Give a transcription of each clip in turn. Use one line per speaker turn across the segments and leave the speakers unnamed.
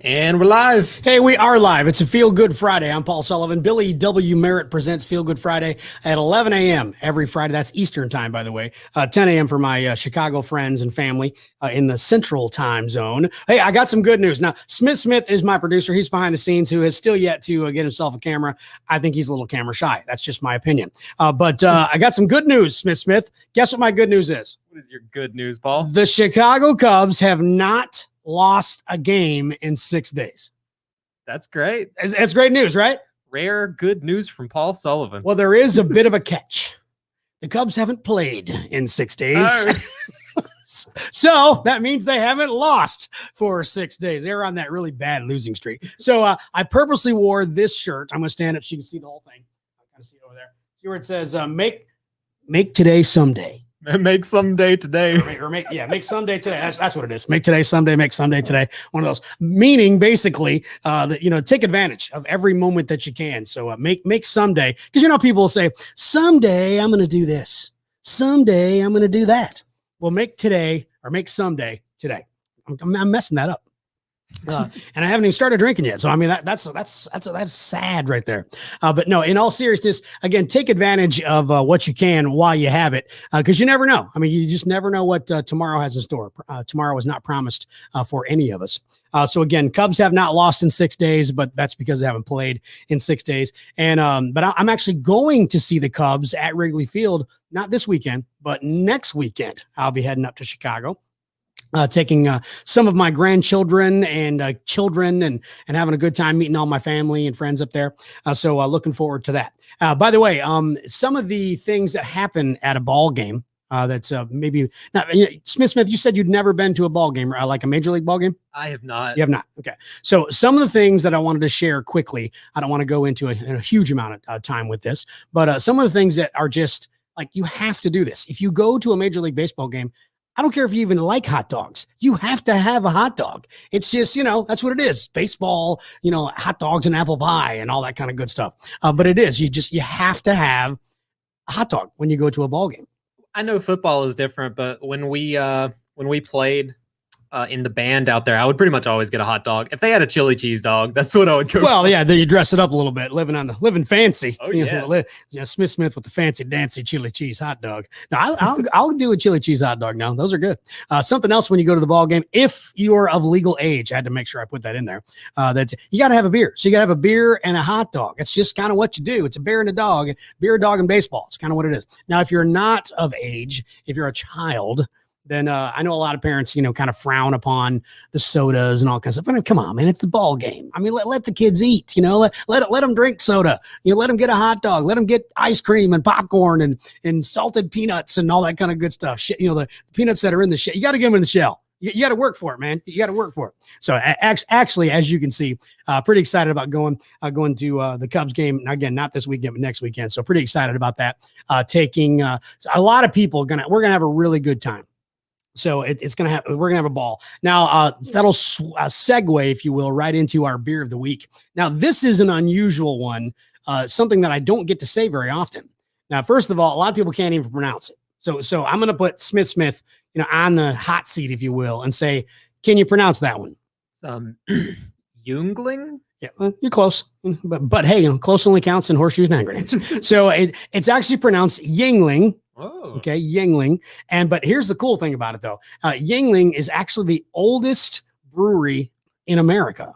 And we're live.
Hey, we are live. It's a Feel Good Friday. I'm Paul Sullivan. Billy W. Merritt presents Feel Good Friday at 11 a.m. every Friday. That's Eastern time, by the way. 10 a.m. for my Chicago friends and family in the Central time zone. Hey, I got some good news. Now, Smith is my producer. He's behind the scenes who has still yet to get himself a camera. I think he's a little camera shy. That's just my opinion. But I got some good news, Smith. Guess what my good news is?
What is your good news, Paul?
The Chicago Cubs have not lost a game in 6 days.
That's great.
That's great news, right?
Rare good news from Paul Sullivan.
Well, there is a bit of a catch. The Cubs haven't played in 6 days. So that means they haven't lost for 6 days. They're on that really bad losing streak. So I purposely wore this shirt. I'm going to stand up so you can see the whole thing. I kind of see it over there. See where it says, make today someday.
Make someday today.
Make someday today. That's what it is. Make today someday, make someday today. One of those. Meaning basically that, take advantage of every moment that you can. So make someday. Because people will say, someday I'm going to do this. Someday I'm going to do that. Well, make today or make someday today. I'm messing that up. And I haven't even started drinking yet. So, I mean, that's sad right there. But no, in all seriousness, again, take advantage of what you can while you have it, because you never know. I mean, you just never know what tomorrow has in store. Tomorrow is not promised for any of us. So again, Cubs have not lost in 6 days, but that's because they haven't played in 6 days. And but I'm actually going to see the Cubs at Wrigley Field, not this weekend, but next weekend. I'll be heading up to Chicago. Taking some of my grandchildren and children and having a good time meeting all my family and friends up there. So looking forward to that. By the way, some of the things that happen at a ball game that's maybe not. Smith, you said you'd never been to a ball game, like a major league ball game?
I have not.
You have not. Okay. So some of the things that I wanted to share quickly, I don't want to go into a huge amount of time with this, but some of the things that are just like, you have to do this. If you go to a Major League Baseball game, I don't care if you even like hot dogs. You have to have a hot dog. It's just, that's what it is. Baseball, hot dogs and apple pie and all that kind of good stuff. But it is, you have to have a hot dog when you go to a ball game.
I know football is different, but when we played in the band out there, I would pretty much always get a hot dog. If they had a chili cheese dog, that's what I would go.
Well, yeah, then you dress it up a little bit, living fancy.
Oh yeah,
Smith with the fancy dancy chili cheese hot dog. Now I'll do a chili cheese hot dog. Now those are good. Something else when you go to the ball game, if you are of legal age, I had to make sure I put that in there. That you got to have a beer. So you got to have a beer and a hot dog. It's just kind of what you do. It's a beer and a dog, beer, dog, and baseball. It's kind of what it is. Now, if you're not of age, if you're a child, then I know a lot of parents, kind of frown upon the sodas and all kinds of stuff. But come on, man, it's the ball game. I mean, let the kids eat, let them drink soda. Let them get a hot dog. Let them get ice cream and popcorn and salted peanuts and all that kind of good stuff. Shit, the peanuts that are in the shell. You got to get them in the shell. You got to work for it, man. You got to work for it. So actually, as you can see, pretty excited about going to the Cubs game. Again, not this weekend, but next weekend. So pretty excited about that. Taking a lot of people, we're going to have a really good time. So we're going to have a ball. Now, that'll segue, if you will, right into our beer of the week. Now, this is an unusual one, something that I don't get to say very often. Now, first of all, a lot of people can't even pronounce it. So I'm going to put Smith, on the hot seat, if you will, and say, can you pronounce that one?
Yingling?
Yeah, well, you're close, but hey, close only counts in horseshoes and hand grenades. So it's actually pronounced Yingling.
Oh.
Okay, Yingling. But here's the cool thing about it, though. Yingling is actually the oldest brewery in America.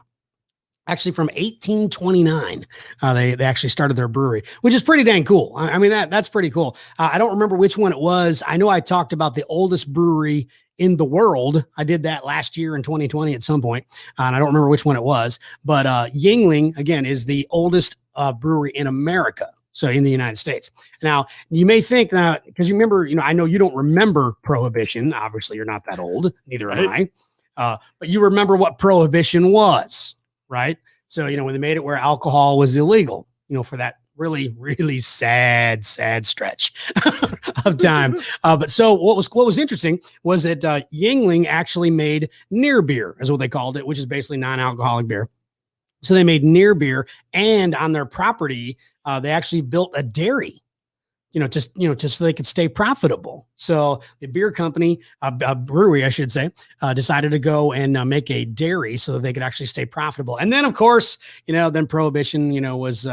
Actually, from 1829, they actually started their brewery, which is pretty dang cool. I mean, that's pretty cool. I don't remember which one it was. I know I talked about the oldest brewery in the world. I did that last year in 2020 at some point, and I don't remember which one it was. But Yingling, again, is the oldest brewery in America. So in the United States. Now, you may think that, because you remember, I know you don't remember Prohibition. Obviously, you're not that old. Neither am I. But you remember what Prohibition was, right? So, when they made it where alcohol was illegal, for that really, really sad stretch of time. But so what was interesting was that Yingling actually made near beer, is what they called it, which is basically non-alcoholic beer. So they made near beer, and on their property, they actually built a dairy. just so they could stay profitable. So the beer company, a brewery, I should say, decided to go and make a dairy so that they could actually stay profitable. And then, of course, then prohibition, was,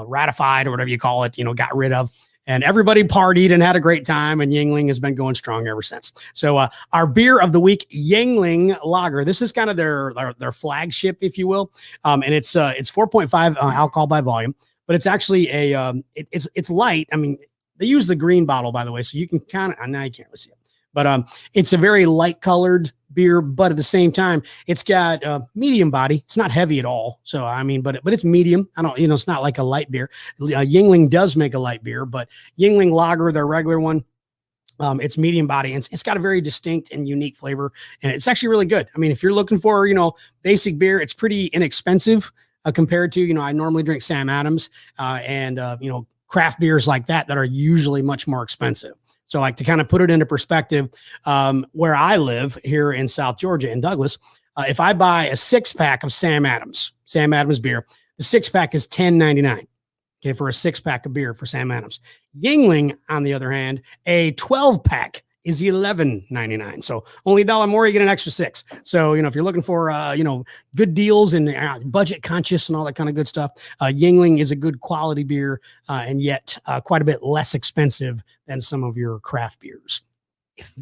ratified or whatever you call it, got rid of. And everybody partied and had a great time. And Yuengling has been going strong ever since. So our beer of the week, Yuengling Lager. This is kind of their flagship, if you will. And it's 4.5 alcohol by volume. But it's actually it's light. I mean, they use the green bottle, by the way, so you can kind of, now you can't really see it. But it's a very light colored beer, but at the same time, it's got medium body. It's not heavy at all. So, I mean, but it's medium. I don't, it's not like a light beer. Yuengling does make a light beer, but Yuengling Lager, their regular one, it's medium body, and it's got a very distinct and unique flavor, and it's actually really good. I mean, if you're looking for, basic beer, it's pretty inexpensive. Compared to, I normally drink Sam Adams and craft beers like that are usually much more expensive. So like to kind of put it into perspective, where I live here in South Georgia in Douglas, if I buy a 6-pack of Sam Adams beer, the 6-pack is $10.99. Okay, for a 6-pack of beer for Sam Adams. Yuengling, on the other hand, a 12-pack is $11.99. So only $1 more, you get an extra 6. So, if you're looking for, good deals and budget conscious and all that kind of good stuff, Yuengling is a good quality beer and yet quite a bit less expensive than some of your craft beers.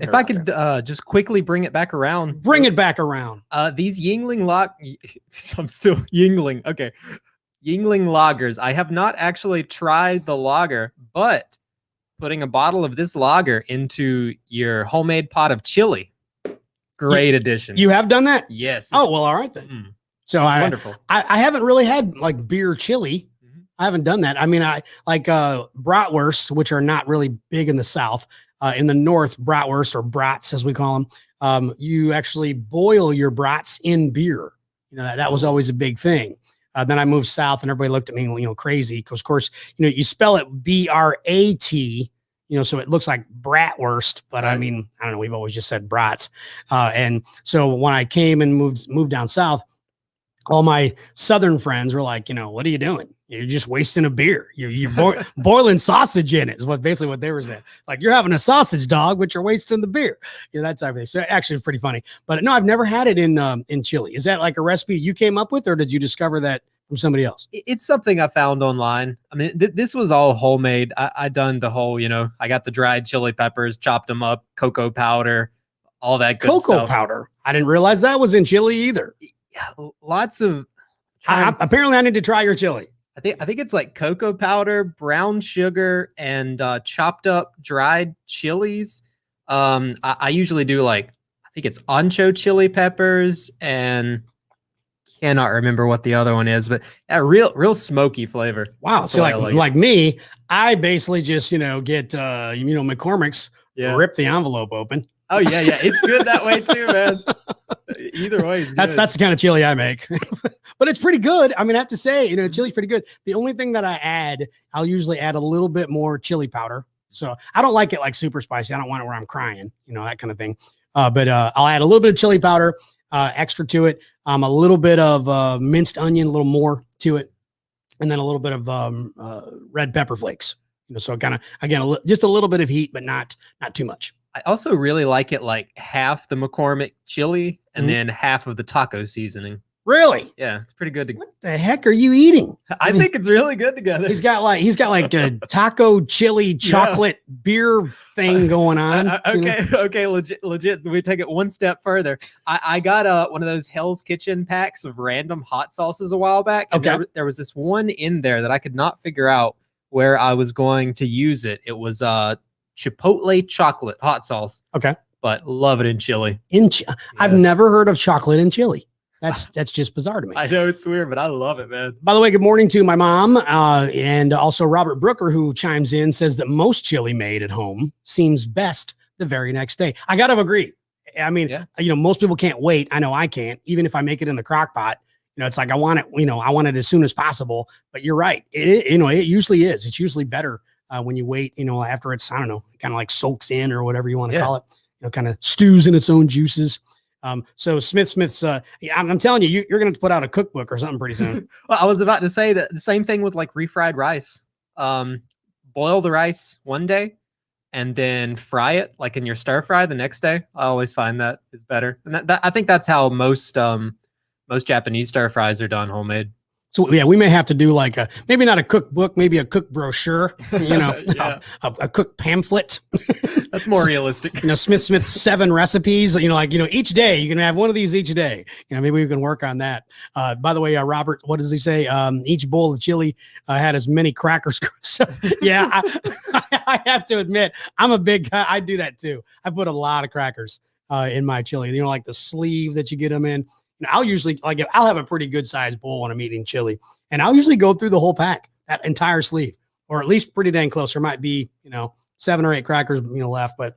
If I could just quickly bring it back around.
Bring it back around.
These Yuengling I'm still Yuengling. Okay. Yuengling lagers. I have not actually tried the lager, but putting a bottle of this lager into your homemade pot of chili, great addition.
You have done that?
Yes.
Oh, well, all right then. So
wonderful.
I haven't really had like beer chili. I haven't done that. I mean, I like bratwursts, which are not really big in the South. In the North, bratwurst or brats, as we call them, you actually boil your brats in beer. That was always a big thing. Then I moved south and everybody looked at me, crazy. Because, of course, you spell it B-R-A-T, so it looks like bratwurst. But right. I mean, I don't know. We've always just said brats. And so when I came and moved down south, all my Southern friends were like, what are you doing? You're just wasting a beer. You're boiling sausage in it is basically what they were saying. Like, you're having a sausage dog, but you're wasting the beer. That type of thing. So actually it's pretty funny. But no, I've never had it in chili. Is that like a recipe you came up with, or did you discover that from somebody else?
It's something I found online. I mean, this was all homemade. I done the whole, I got the dried chili peppers, chopped them up, cocoa powder, all that good stuff.
Cocoa powder. I didn't realize that was in chili either.
Yeah, lots of.
Apparently I need to try your chili.
I think it's like cocoa powder, brown sugar, and chopped up dried chilies. I usually do I think it's ancho chili peppers, and cannot remember what the other one is, but real smoky flavor.
Wow. So like me, I basically just, get, McCormick's, rip the envelope open.
Oh yeah. It's good that way too, man. Either way is good.
That's the kind of chili I make. But it's pretty good. I mean, I have to say, chili's pretty good. The only thing that I'll usually add a little bit more chili powder. So I don't like it like super spicy. I don't want it where I'm crying, that kind of thing. But I'll add a little bit of chili powder, extra to it. A little bit of minced onion, a little more to it. And then a little bit of red pepper flakes. So kind of, again, just a little bit of heat, but not too much.
I also really like it like half the McCormick chili and then half of the taco seasoning.
Really?
Yeah, it's pretty good.
What the heck are you eating?
I think it's really good together.
He's got like a taco chili chocolate beer thing going on.
Okay, legit. We take it one step further. I got one of those Hell's Kitchen packs of random hot sauces a while back. And there was this one in there that I could not figure out where I was going to use it. It was Chipotle chocolate hot sauce.
Okay.
But love it in chili.
Yes. I've never heard of chocolate in chili. That's just bizarre to me.
I know it's weird, but I love it, man.
By the way, good morning to my mom and also Robert Brooker, who chimes in, says that most chili made at home seems best the very next day. I got to agree. I mean, most people can't wait. I know I can't, even if I make it in the crock pot. It's like I want it, I want it as soon as possible. But you're right. It usually is. It's usually better when you wait, after it's, I don't know, kind of like soaks in or whatever you want to call it, kind of stews in its own juices. So Smith's, I'm telling you, you're going to put out a cookbook or something pretty soon.
Well, I was about to say that the same thing with like refried rice. boil the rice one day and then fry it like in your stir fry the next day. I always find that is better. And that I think that's how most Japanese stir fries are done homemade.
So yeah, we may have to do like maybe not a cookbook, maybe a cook brochure,
Yeah.
a cook pamphlet.
That's more realistic.
Smith's 7 recipes, each day you can have one of these each day. Maybe we can work on that. By the way, Robert, what does he say? Each bowl of chili had as many crackers. So, yeah, I have to admit, I'm a big guy. I do that too. I put a lot of crackers in my chili, like the sleeve that you get them in. I'll usually I'll have a pretty good sized bowl when I'm eating chili, and I'll usually go through the whole pack, that entire sleeve, or at least pretty dang close. There might be, 7 or 8 crackers, left, but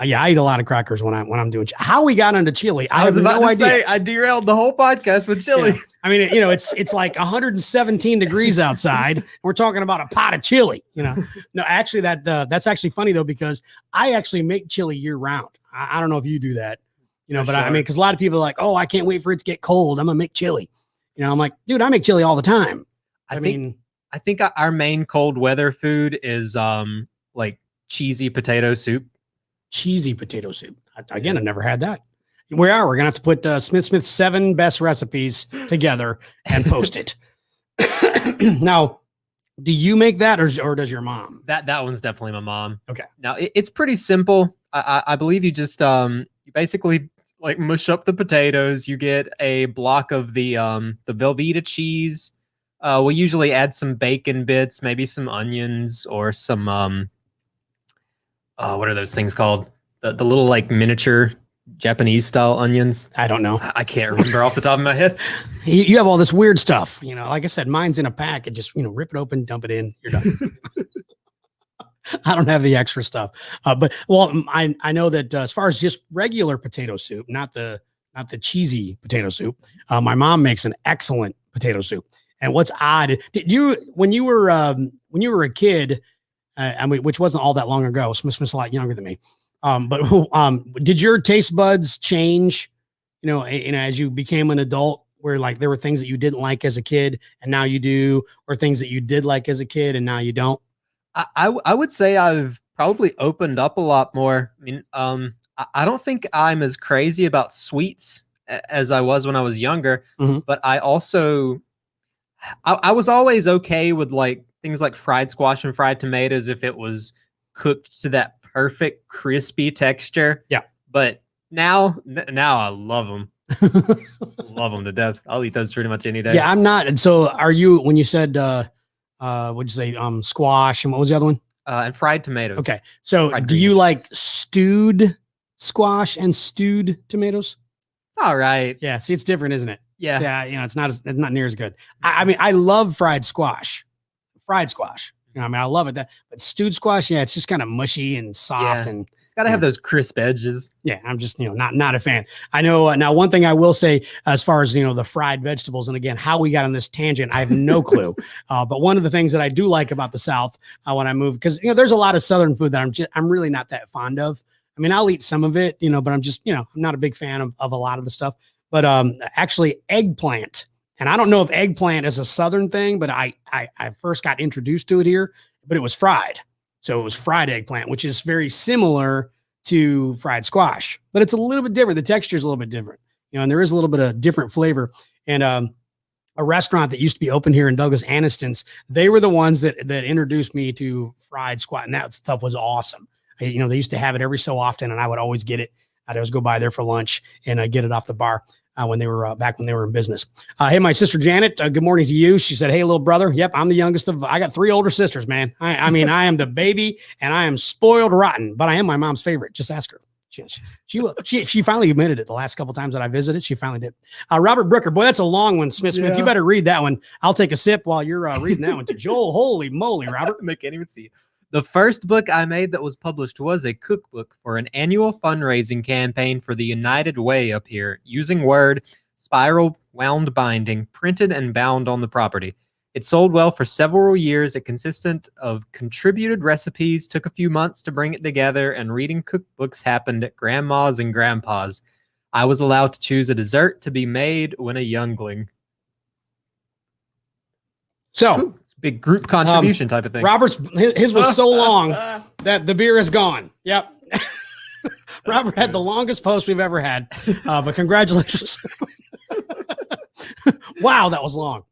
yeah, I eat a lot of crackers when I'm doing. How we got into chili, I have no idea.
I derailed the whole podcast with chili.
Yeah. I mean, it's like 117 degrees outside. And we're talking about a pot of chili. No, actually, that's actually funny though, because I actually make chili year round. I don't know if you do that. But sure. I mean, because a lot of people are like, oh, I can't wait for it to get cold. I'm gonna make chili. I'm like, dude, I make chili all the time. I
think our main cold weather food is like cheesy potato soup.
Cheesy potato soup. Again, I've never had that. We're gonna have to put Smith's 7 best recipes together and post it. Now, do you make that, or does your mom?
That one's definitely my mom.
Okay.
Now it's pretty simple. I believe you just you basically like mush up the potatoes. You get a block of the Velveeta cheese. We'll usually add some bacon bits, maybe some onions or some what are those things called? The little like miniature Japanese style onions.
I don't know.
I can't remember off the top of my head.
You have all this weird stuff. Like I said, mine's in a pack and just rip it open, dump it in, you're done. I don't have the extra stuff. But I know that as far as just regular potato soup, not the cheesy potato soup, my mom makes an excellent potato soup. And what's odd, did you, when you were a kid, which wasn't all that long ago, Smith's a lot younger than me. But did your taste buds change, as you became an adult, where like there were things that you didn't like as a kid and now you do, or things that you did like as a kid and now you don't?
I would say I've probably opened up a lot more. I mean, I don't think I'm as crazy about sweets as I was when I was younger, but I also, I was always okay with like things like fried squash and fried tomatoes if it was cooked to that perfect crispy texture.
Yeah. But
now I love them. Love them to death. I'll eat those pretty much any day.
Yeah, I'm not. And so are you, when you said, what'd you say? Squash, and what was the other one?
And fried tomatoes.
Okay. So
fried
do you like stewed squash and stewed tomatoes?
All right.
Yeah. See, it's different, isn't it?
Yeah.
Yeah. It's not near as good. I mean, I love fried squash. I love it. But stewed squash, yeah, it's just kind of mushy and soft, and
it's got to have those crisp edges.
Yeah, I'm just, not a fan. I know. Now, one thing I will say, as far as, the fried vegetables, and again, how we got on this tangent, I have no clue. But one of the things that I do like about the South when I moved, because, there's a lot of Southern food that I'm really not that fond of. I mean, I'll eat some of it, but I'm just, I'm not a big fan of a lot of the stuff. But actually, eggplant. And I don't know if eggplant is a Southern thing, but I first got introduced to it here, but it was fried. So it was fried eggplant, which is very similar to fried squash, but it's a little bit different. The texture is a little bit different, and there is a little bit of different flavor. And a restaurant that used to be open here in Douglas, Anniston's, they were the ones that introduced me to fried squash, and that stuff was awesome. They used to have it every so often, and I would always get it. I'd always go by there for lunch and get it off the bar. When they were back when they were in business. Hey, my sister Janet, good morning to you. She said, hey, little brother. Yep, I'm the youngest I got 3 older sisters, man. I mean, I am the baby and I am spoiled rotten, but I am my mom's favorite. Just ask her. She finally admitted it the last couple times that I visited. She finally did. Robert Brooker, boy, that's a long one. Smith, you better read that one. I'll take a sip while you're reading that one to Joel. Holy moly, Robert.
I can't even see it. The first book I made that was published was a cookbook for an annual fundraising campaign for the United Way up here, using Word, spiral wound binding, printed and bound on the property. It sold well for several years. It consisted of contributed recipes, took a few months to bring it together, and reading cookbooks happened at Grandma's and Grandpa's. I was allowed to choose a dessert to be made when a youngling.
So
Ooh, it's a big group contribution type of thing.
Robert's, his was so long that the beer is gone. Yep. Robert had the longest post we've ever had, but congratulations. Wow, that was long.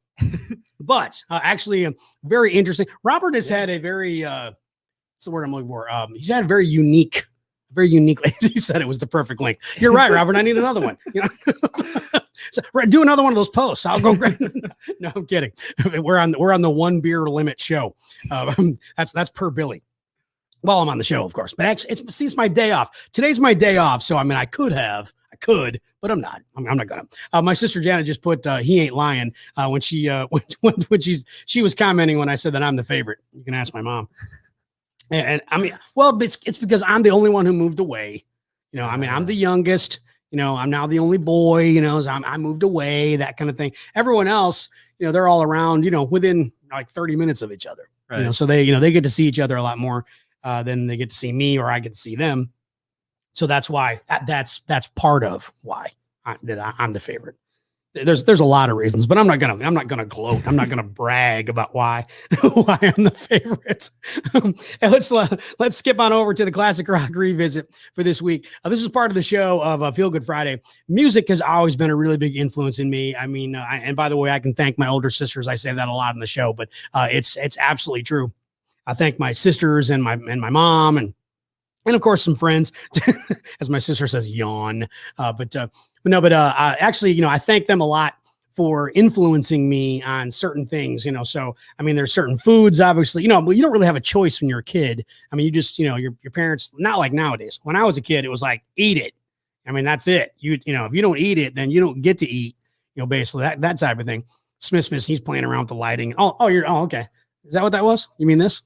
But actually, very interesting. Robert has had a very, what's the word I'm looking for? He's had a very unique, he said it was the perfect link. You're right, Robert. I need another one. You know? So do another one of those posts. I'll go. No, I'm kidding. We're on the one beer limit show. That's per Billy. Well, I'm on the show, of course, but actually it's my day off. Today's my day off. So, I mean, I could, but I'm not. I'm not gonna. My sister Janet just put "He Ain't Lying" when she she was commenting when I said that I'm the favorite. You can ask my mom. And I mean, well, it's because I'm the only one who moved away. You know, I mean, I'm the youngest. You know, I'm now the only boy. You know, so I moved away, that kind of thing. Everyone else, you know, they're all around. You know, within like 30 minutes of each other. Right. You know, so they get to see each other a lot more than they get to see me, or I get to see them. So that's why that's part of why I'm the favorite. There's a lot of reasons, but I'm not gonna gloat. I'm not gonna brag about why I'm the favorite. And let's skip on over to the Classic Rock Revisit for this week. This is part of the show of Feel Good Friday. Music has always been a really big influence in me. I mean, and by the way, I can thank my older sisters. I say that a lot in the show, but it's absolutely true. I thank my sisters and my mom and of course some friends, as my sister says, yawn. Actually, you know, I thank them a lot for influencing me on certain things, you know. So, I mean, there's certain foods, obviously, you know, but you don't really have a choice when you're a kid. I mean, you just, you know, your parents, not like nowadays. When I was a kid, it was like, eat it. I mean, that's it. You know, if you don't eat it, then you don't get to eat, you know, basically that type of thing. Smith, he's playing around with the lighting. Oh, okay. Is that what that was? You mean this?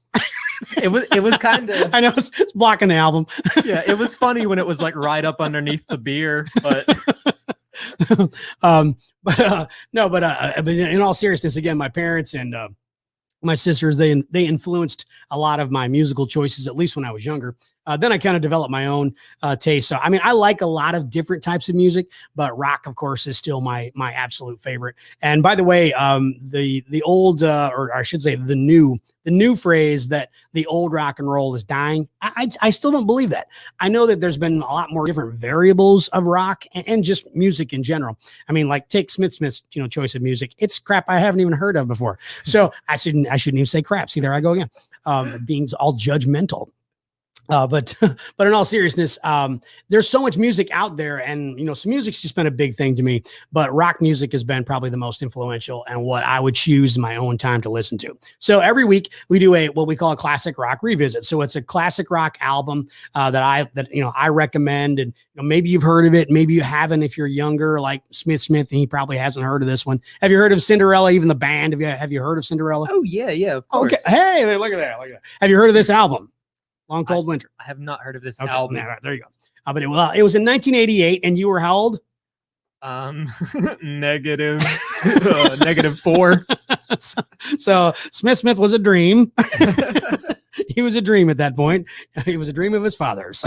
It was kind of.
I know it's blocking the album.
Yeah, it was funny when it was like right up underneath the beer, but.
But in all seriousness, again, my parents and my sisters, they influenced a lot of my musical choices, at least when I was younger. Then I kind of developed my own taste. So, I mean, I like a lot of different types of music, but rock, of course, is still my absolute favorite. And by the way, the old, or I should say the new phrase that the old rock and roll is dying, I still don't believe that. I know that there's been a lot more different variables of rock and just music in general. I mean, like take Smith's, you know, choice of music. It's crap I haven't even heard of before. So I shouldn't even say crap. See, there I go again, being all judgmental. But in all seriousness, there's so much music out there, and you know, so music's just been a big thing to me. But rock music has been probably the most influential and what I would choose in my own time to listen to. So every week we do what we call a classic rock revisit. So it's a classic rock album that I recommend, and you know, maybe you've heard of it, maybe you haven't. If you're younger, like Smith, and he probably hasn't heard of this one. Have you heard of Cinderella? Even the band? Have you heard of Cinderella?
Oh yeah, of course.
Okay, hey, look at that. Have you heard of this album? Long Cold Winter.
I have not heard of this album.
Yeah, right, there you go. But it was in 1988, and you were how old?
Negative 4.
So Smith was a dream. He was a dream at that point. He was a dream of his father's.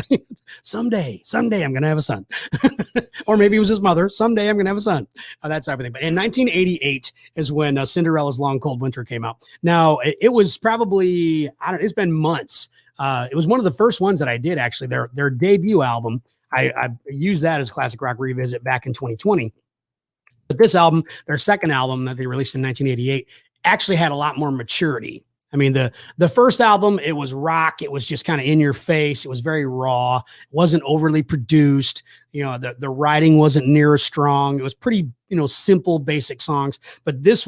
Someday I'm going to have a son. Or maybe it was his mother. Someday I'm going to have a son. That type of thing. But in 1988 is when Cinderella's Long Cold Winter came out. Now, it was probably, it's been months. It was one of the first ones that I did, actually. Their debut album, I used that as Classic Rock Revisit back in 2020. But this album, their second album that they released in 1988, actually had a lot more maturity. I mean, the first album, it was rock. It was just kind of in your face. It was very raw. It wasn't overly produced. You know, the writing wasn't near as strong. It was pretty, you know, simple, basic songs. But this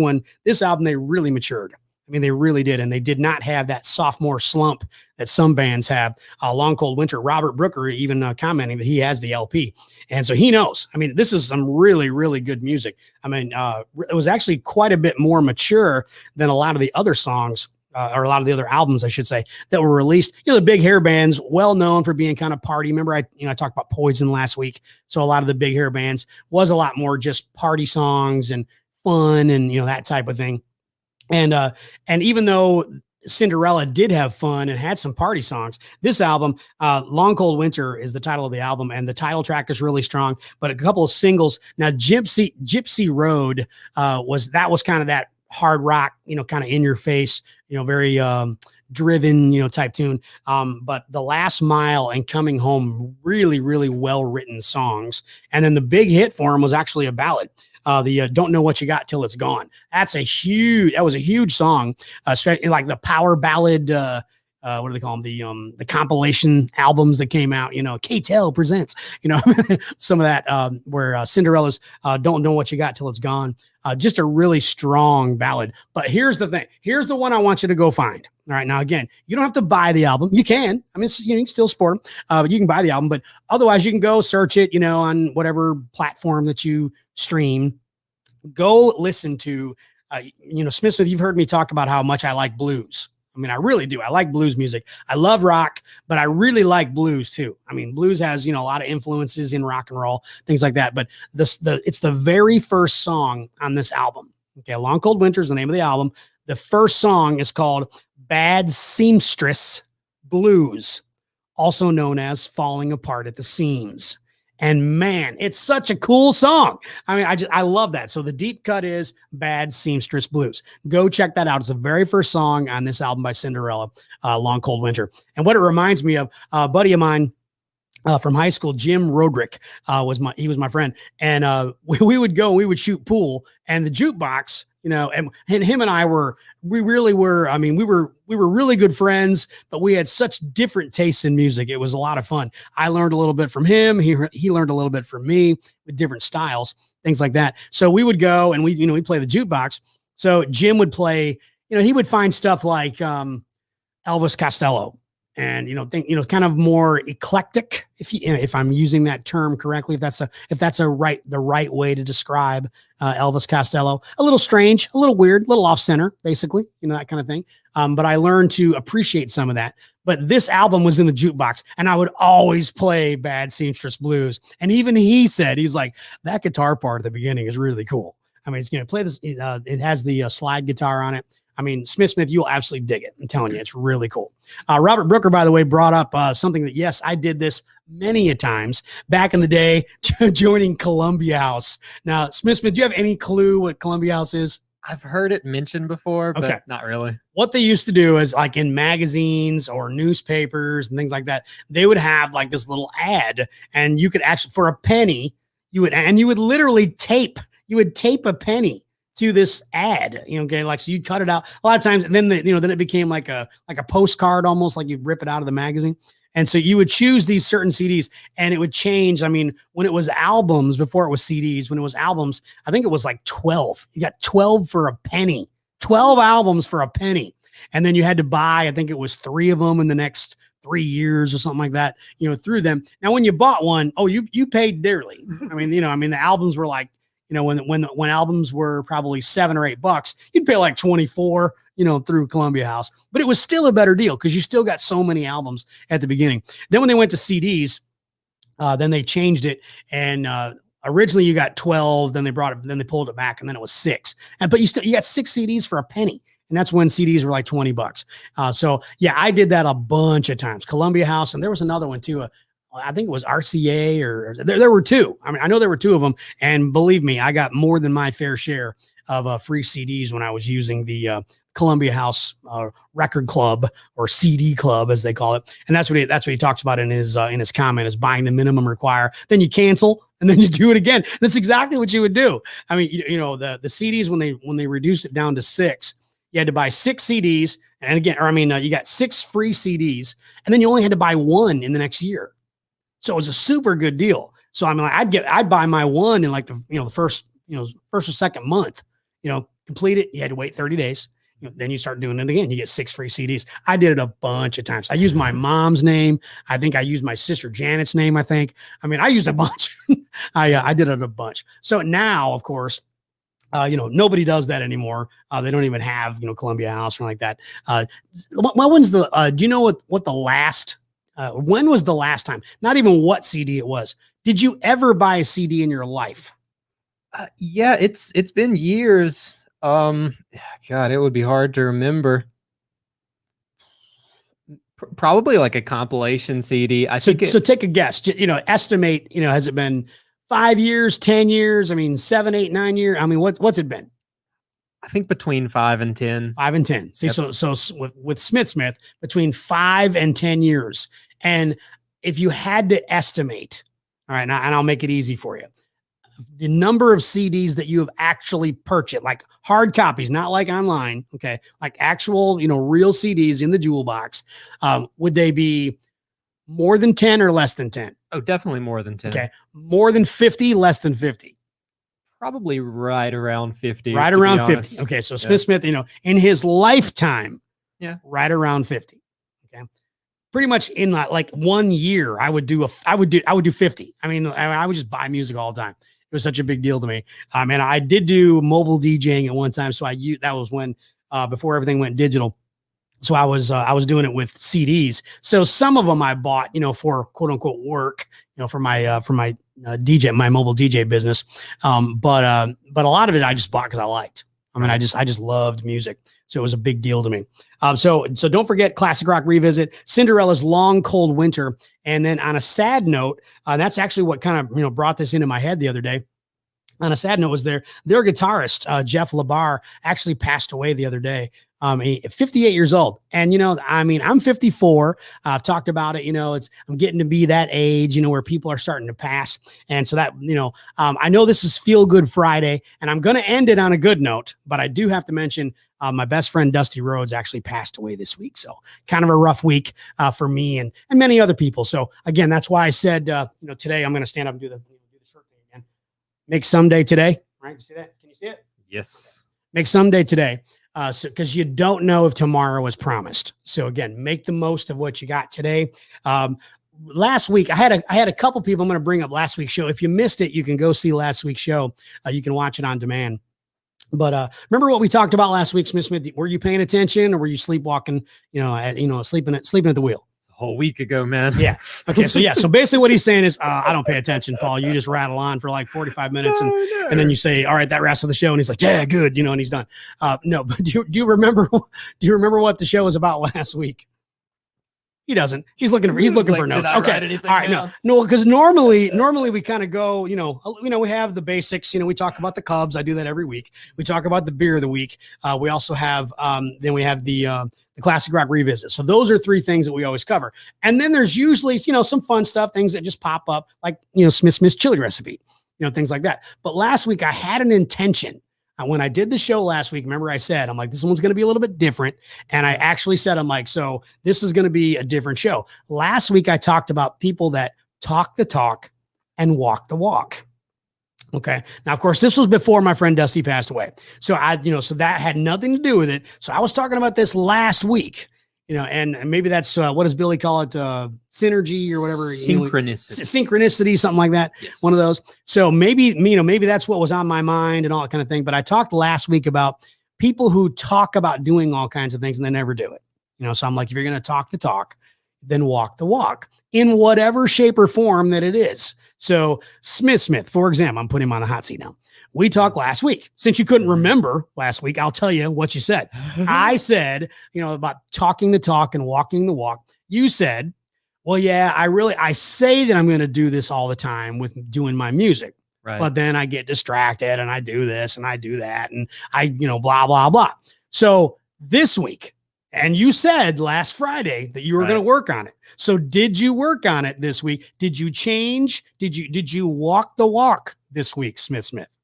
album, they really matured. I mean, they really did. And they did not have that sophomore slump that some bands have. Long Cold Winter, Robert Brooker even commenting that he has the LP. And so he knows. I mean, this is some really, really good music. I mean, it was actually quite a bit more mature than a lot of the other songs, or a lot of the other albums, I should say, that were released. You know, the big hair bands, well known for being kind of party. Remember, I talked about Poison last week. So a lot of the big hair bands was a lot more just party songs and fun and, you know, that type of thing. And even though Cinderella did have fun and had some party songs, this album, Long Cold Winter, is the title of the album, and the title track is really strong. But a couple of singles. Now, Gypsy Road was kind of that hard rock, kind of in your face, very driven, type tune. But The Last Mile and Coming Home, really, really well written songs. And then the big hit for him was actually a ballad. The Don't Know What You Got Till It's Gone. That was a huge song, especially like the power ballad. What do they call them? The compilation albums that came out, K-Tel presents, some of that, where Cinderella's Don't Know What You Got Till It's Gone. Just a really strong ballad. But here's the thing. Here's the one I want you to go find. All right. Now, again, you don't have to buy the album. You can. I mean, you can still support them, but you can buy the album. But otherwise, you can go search it, on whatever platform that you stream. Go listen to, Smith, you've heard me talk about how much I like blues. I mean, I really do. I like blues music. I love rock, but I really like blues too. I mean, blues has, a lot of influences in rock and roll, things like that. But it's the very first song on this album. Okay. Long Cold Winter is the name of the album. The first song is called Bad Seamstress Blues, also known as Falling Apart at the Seams. And man, it's such a cool song. I mean, I love that. So the deep cut is Bad Seamstress Blues. Go check that out. It's the very first song on this album by Cinderella, Long Cold Winter. And what it reminds me of, a buddy of mine from high school, Jim Roderick, was my friend. And we would shoot pool, and the jukebox, and him and I we were really good friends, but we had such different tastes in music. It was a lot of fun. I learned a little bit from him. He learned a little bit from me with different styles, things like that. So we would go and we play the jukebox. So Jim would play, he would find stuff like Elvis Costello, and kind of more eclectic, if I'm using that term correctly, if that's the right way to describe Elvis Costello. A little strange, a little weird, a little off center, basically, that kind of thing. But I learned to appreciate some of that. But this album was in the jukebox, and I would always play Bad Seamstress Blues. And even he said, he's like, that guitar part at the beginning is really cool. I mean, it's going to play this. It has the slide guitar on it. I mean, Smith, you'll absolutely dig it. I'm telling you, it's really cool. Robert Brooker, by the way, brought up something that, yes, I did this many a times back in the day, joining Columbia House. Now, Smith, do you have any clue what Columbia House is?
I've heard it mentioned before, but not really. What
they used to do is, like in magazines or newspapers and things like that, they would have like this little ad, and you could actually, for a penny, you would literally tape a penny to this ad, okay, like, so you cut it out a lot of times, and then then it became like a postcard, almost like you rip it out of the magazine. And so you would choose these certain CDs, and it would change. I mean, when it was albums, before it was CDs, when it was albums, I think it was like 12. You got 12 for a penny, 12 albums for a penny. And then you had to buy, I think it was 3 of them in the next 3 years or something like that, through them. Now, when you bought one, you paid dearly. I mean, the albums were like, when albums were probably $7 or $8, you'd pay like 24, through Columbia House, but it was still a better deal because you still got so many albums at the beginning. Then when they went to CDs, then they changed it, and originally you got 12, then they pulled it back, and then it was 6. But you got 6 CDs for a penny. And that's when CDs were like $20. So yeah, I did that a bunch of times. Columbia House, and there was another one too. I think it was RCA, or there were 2. I mean, I know there were 2 of them. And believe me, I got more than my fair share of free CDs when I was using the Columbia House Record Club, or CD Club as they call it. And that's what he talks about in his comment, is buying the minimum require. Then you cancel, and then you do it again. That's exactly what you would do. I mean, the CDs, when they reduced it down to 6, you had to buy 6 CDs. And again, you got 6 free CDs, and then you only had to buy 1 in the next year. So it was a super good deal. So I mean, I'd buy my one in like the first or second month, complete it. You had to wait 30 days. Then you start doing it again. You get 6 free CDs. I did it a bunch of times. I used my mom's name. I think I used my sister Janet's name. I used a bunch. I did it a bunch. So now, of course, nobody does that anymore. They don't even have, Columbia House or like that. Do you know what the last, when was the last time? Not even what CD it was. Did you ever buy a CD in your life?
Yeah, it's been years. God, it would be hard to remember. Probably like a compilation CD. So
take a guess. Estimate. Has it been 5 years, 10 years? I mean, 7, 8, 9 years. I mean, what's it been?
I think between 5 and 10.
5 and 10. See,
Yep.
so with Smith between 5 and 10 years. And if you had to estimate, all right, and I'll make it easy for you, the number of CDs that you have actually purchased, like hard copies, not like online, okay, like actual, real CDs in the jewel box, would they be more than 10 or less than 10?
Oh, definitely more than 10.
Okay, more than 50, less than 50.
Probably right around 50.
Right around 50. Okay, so Smith, in his lifetime, right around 50. Okay, pretty much in like 1 year, I would do 50. I mean, I would just buy music all the time. It was such a big deal to me. And I did do mobile DJing at one time, so that was when before everything went digital. So I was doing it with CDs. So some of them I bought, for quote unquote work, for my DJ, my mobile DJ business. But a lot of it I just bought because I liked. I mean, I just loved music. So it was a big deal to me. So don't forget Classic Rock Revisit, Cinderella's Long Cold Winter. And then on a sad note, that's actually what kind of, brought this into my head the other day. On a sad note was their guitarist, Jeff LaBar, actually passed away the other day. 58 years old. And, I'm 54. I've talked about it, I'm getting to be that age, where people are starting to pass. And so that, I know this is Feel Good Friday, and I'm going to end it on a good note, but I do have to mention my best friend, Dusty Rhodes, actually passed away this week. So kind of a rough week for me and many other people. So again, that's why I said, today I'm going to stand up and do the short thing again. Make someday today. Right? You see that? Can you see it?
Yes.
Make someday today. So because you don't know if tomorrow is promised. So again, make the most of what you got today. Last week, I had a couple people I'm going to bring up last week's show. If you missed it, you can go see last week's show. You can watch it on demand. But remember what we talked about last week, Smith? Were you paying attention, or were you sleepwalking? Sleeping at the wheel.
A whole week ago, man.
Yeah. Okay. So basically, what he's saying is, I don't pay attention, Paul. You just rattle on for like 45 minutes, and then you say, "All right, that wraps up the show." And he's like, "Yeah, good," and he's done. No, but do you remember? Do you remember what the show was about last week? He doesn't. He's looking for notes. Okay. All right. No, because normally we kind of go, we have the basics. We talk about the Cubs. I do that every week. We talk about the beer of the week. We also have, then we have the Classic Rock Revisit. So those are 3 things that we always cover. And then there's usually, some fun stuff, things that just pop up, like, Smith's chili recipe, things like that. But last week I had an intention. When I did the show last week, remember I said, I'm like, this one's going to be a little bit different. And I actually said, I'm like, so this is going to be a different show. Last week, I talked about people that talk the talk and walk the walk. Okay. Now, of course, this was before my friend Dusty passed away. So so that had nothing to do with it. So I was talking about this last week, and maybe that's, what does Billy call it? Synergy or whatever. Synchronicity, something like that. Yes. One of those. So maybe that's what was on my mind and all that kind of thing. But I talked last week about people who talk about doing all kinds of things and they never do it. So I'm like, if you're going to talk the talk, then walk the walk in whatever shape or form that it is. So Smith, for example, I'm putting him on the hot seat now. We talked last week. Since you couldn't remember last week, I'll tell you what you said. I said, about talking the talk and walking the walk. You said, well, yeah, I say that I'm going to do this all the time with doing my music. Right. But then I get distracted and I do this and I do that and I, blah, blah, blah. So this week, and you said last Friday that you were going to work on it. So did you work on it this week? Did you change? Did you walk the walk this week, Smith?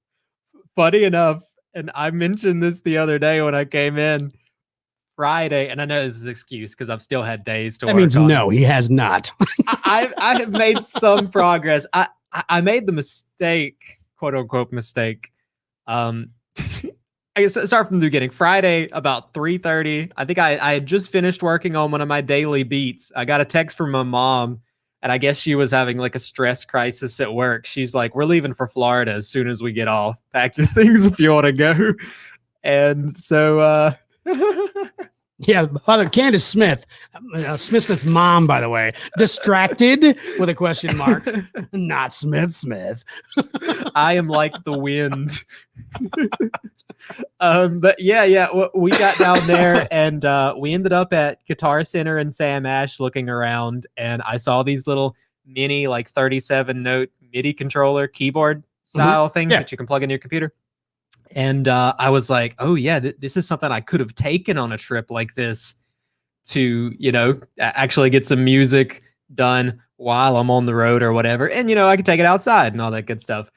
Funny enough, and I mentioned this the other day when I came in Friday, and I know this is an excuse because I've still had days to work on.
That means no, he has not.
I have made some progress. I made the mistake, quote unquote mistake. I guess start from the beginning. Friday about 3:30. I think I had just finished working on one of my daily beats. I got a text from my mom, and I guess she was having like a stress crisis at work. She's like, "We're leaving for Florida as soon as we get off. Pack your things if you want to go." And so,
yeah, Father Candace Smith, Smith's mom, by the way, distracted with a question mark. Not Smith.
I am like the wind. But yeah, we got down there and we ended up at Guitar Center in Sam Ash looking around, and I saw these little mini like 37 note MIDI controller keyboard style things that you can plug in your computer. And I was like, oh yeah, this is something I could have taken on a trip like this to, actually get some music done while I'm on the road or whatever. And, I could take it outside and all that good stuff.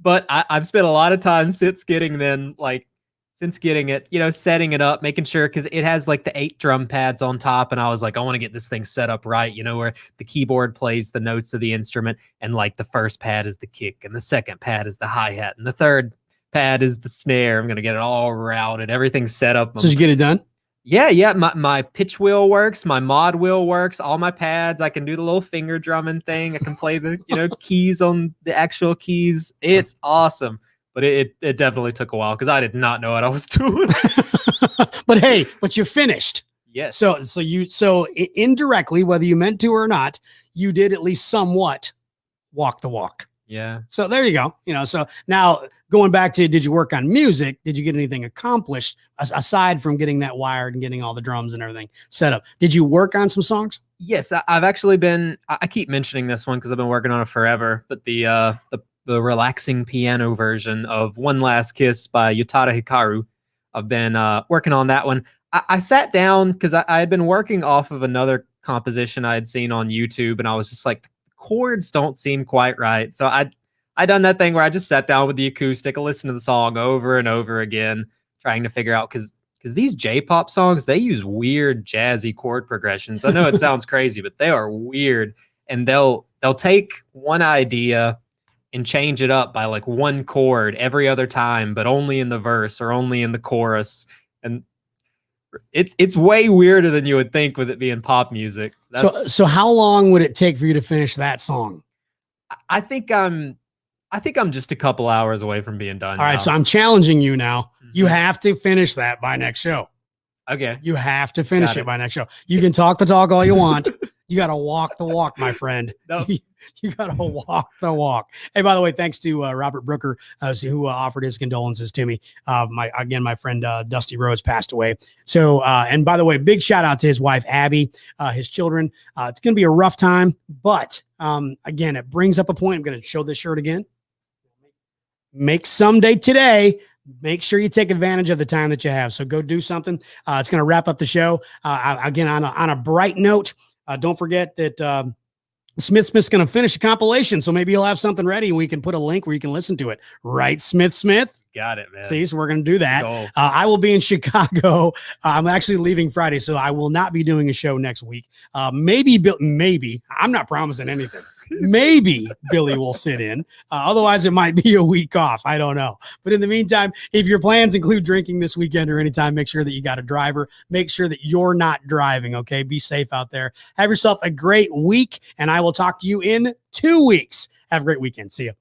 But I've spent a lot of time since getting it, setting it up, making sure, because it has like the 8 drum pads on top. And I was like, I want to get this thing set up right, where the keyboard plays the notes of the instrument. And like the first pad is the kick, and the second pad is the hi-hat, and the third pad is the snare. I'm going to get it all routed. Everything's set up.
So did you get it done?
Yeah. My pitch wheel works. My mod wheel works. All my pads. I can do the little finger drumming thing. I can play the keys on the actual keys. It's awesome. But it definitely took a while because I did not know what I was doing.
but you finished.
Yes.
So indirectly, whether you meant to or not, you did at least somewhat walk the walk.
Yeah.
So there you go. So now going back to, did you work on music? Did you get anything accomplished aside from getting that wired and getting all the drums and everything set up? Did you work on some songs?
Yes, I've actually been. I keep mentioning this one because I've been working on it forever. But the relaxing piano version of "One Last Kiss" by Yutada Hikaru, I've been working on that one. I sat down because I had been working off of another composition I had seen on YouTube, and I was just like, chords don't seem quite right. So I done that thing where I just sat down with the acoustic, I listened to the song over and over again, trying to figure out, because these J-pop songs, they use weird jazzy chord progressions. I know it sounds crazy, but they are weird. And they'll take one idea and change it up by like one chord every other time, but only in the verse or only in the chorus. And it's way weirder than you would think with it being pop music.
So how long would it take for you to finish that song?
I think I'm just a couple hours away from being done.
All right, so I'm challenging you now. Mm-hmm. You have to finish that by next show.
Okay.
You have to finish it by next show. You can talk the talk all you want. You got to walk the walk, my friend.
Nope.
You got to walk the walk. Hey, by the way, thanks to Robert Brooker, who offered his condolences to me. My friend Dusty Rhodes passed away. So, and by the way, big shout out to his wife, Abby, his children. It's going to be a rough time, but again, it brings up a point. I'm going to show this shirt again. Make someday today. Make sure you take advantage of the time that you have. So go do something. It's going to wrap up the show. Again, on a bright note, don't forget that Smith's going to finish a compilation. So maybe he'll have something ready and we can put a link where you can listen to it. Right, Smith?
Got it, man.
See, so we're going to do that. I will be in Chicago. I'm actually leaving Friday, so I will not be doing a show next week. Maybe. I'm not promising anything. Maybe Billy will sit in. Otherwise, it might be a week off. I don't know. But in the meantime, if your plans include drinking this weekend or anytime, make sure that you got a driver. Make sure that you're not driving, okay? Be safe out there. Have yourself a great week, and I will talk to you in 2 weeks. Have a great weekend. See you.